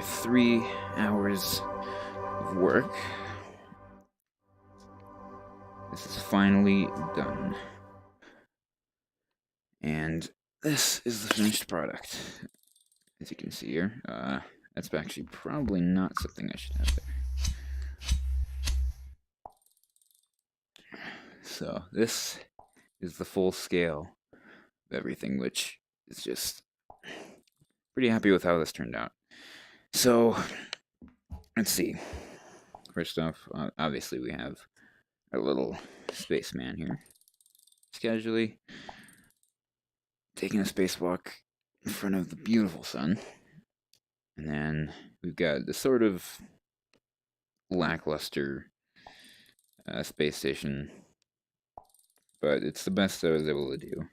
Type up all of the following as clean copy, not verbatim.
3 hours of work. This is finally done. And this is the finished product. As you can see here, that's actually probably not something I should have there. So this is the full scale of everything, which is just pretty happy with how this turned out. So let's see. First off, obviously we have our little spaceman here, just casually taking a spacewalk in front of the beautiful sun. And then we've got the sort of lackluster space station, but it's the best I was able to do.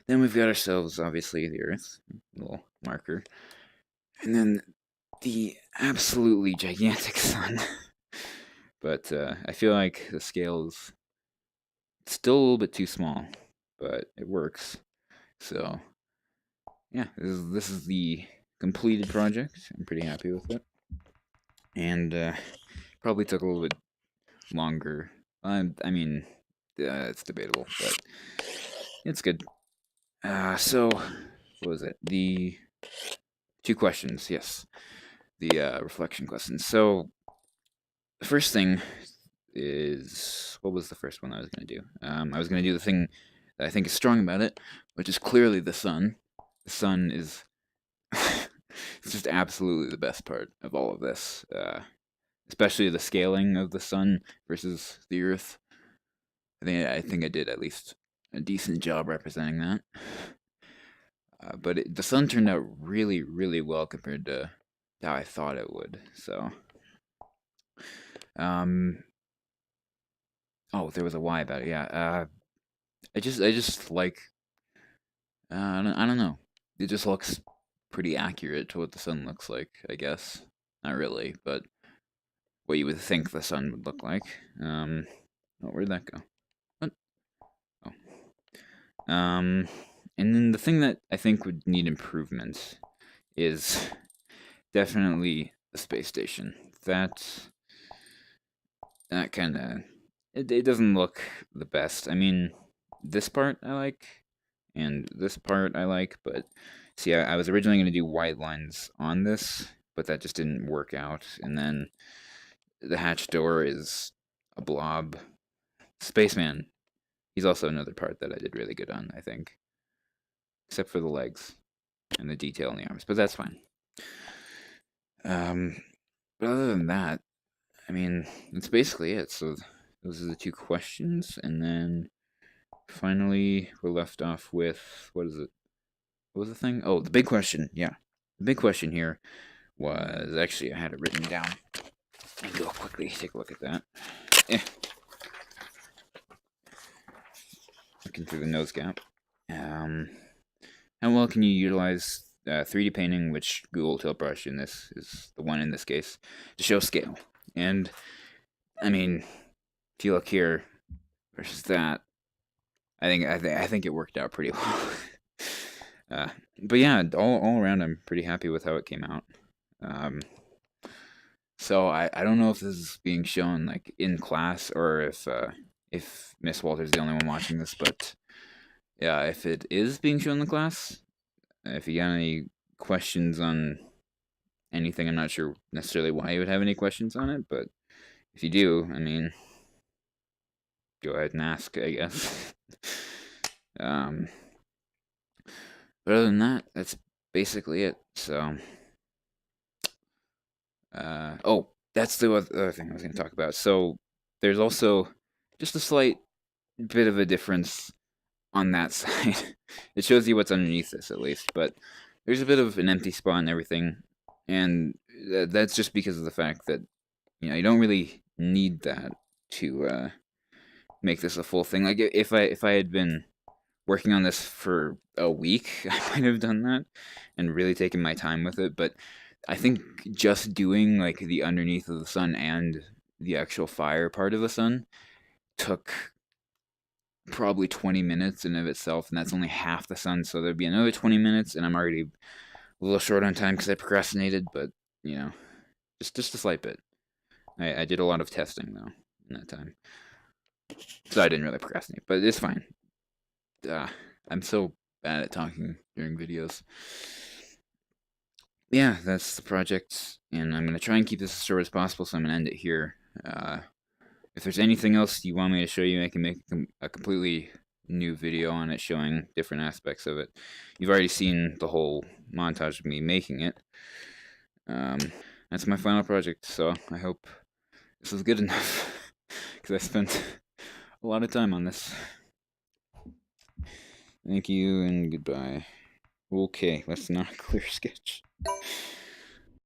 Then we've got ourselves, obviously, the Earth, little marker, and then the absolutely gigantic sun. But I feel like the scale is still a little bit too small, but it works. So yeah, this is the completed project. I'm pretty happy with it, and probably took a little bit longer. I mean, it's debatable, but it's good. So what was it? The 2 questions, yes. The reflection questions. So the first thing is, what was the first one I was going to do? I was going to do the thing that I think is strong about it, which is clearly the sun. The sun is it's just absolutely the best part of all of this, especially the scaling of the sun versus the Earth. I think I did at least a decent job representing that. But the sun turned out really, really well compared to how I thought it would. So, oh, there was a why about it. Yeah. I just like. I don't know. It just looks pretty accurate to what the sun looks like. I guess not really, but what you would think the sun would look like. Oh, where'd that go? What? Oh. And then the thing that I think would need improvement is definitely the space station. That kind of it doesn't look the best. I mean, this part I like, and this part I like, but see, I was originally going to do white lines on this, but that just didn't work out. And then the hatch door is a blob. Spaceman, he's also another part that I did really good on, I think, except for the legs and the detail in the arms, but that's fine. But other than that, I mean, that's basically it. So those are the 2 questions, and then finally we're left off with, what is it? What was the thing? Oh, the big question. Yeah, the big question here was, actually I had it written down. And go quickly take a look at that. Looking through the nose gap. How well can you utilize 3D painting, which Google Tilt Brush in this is the one in this case, to show scale? And I mean, if you look here versus that, I think it worked out pretty well. But yeah, all around, I'm pretty happy with how it came out. So I don't know if this is being shown like in class or if Miss Walter's the only one watching this, but yeah, if it is being shown in the class, if you got any questions on anything, I'm not sure necessarily why you would have any questions on it, but if you do, I mean, go ahead and ask, I guess. But other than that, that's basically it. So, oh, that's the other thing I was going to talk about. So, there's also just a slight bit of a difference on that side. It shows you what's underneath this, at least, but there's a bit of an empty spot and everything, and that's just because of the fact that, you know, you don't really need that to make this a full thing. Like, if I had been working on this for a week, I might have done that and really taken my time with it, but I think just doing like the underneath of the sun and the actual fire part of the sun took probably 20 minutes in of itself, and that's only half the sun, so there'd be another 20 minutes, and I'm already little short on time because I procrastinated, but just a slight bit. I did a lot of testing though in that time, so I didn't really procrastinate, but it's fine. I'm so bad at talking during videos. Yeah, that's the project, and I'm gonna try and keep this as short as possible, so I'm gonna end it here. If there's anything else you want me to show you, I can make a completely new video on it showing different aspects of it. You've already seen the whole montage of me making it. That's my final project, so I hope this was good enough, because I spent a lot of time on this. Thank you and goodbye. Okay, that's not a clear sketch.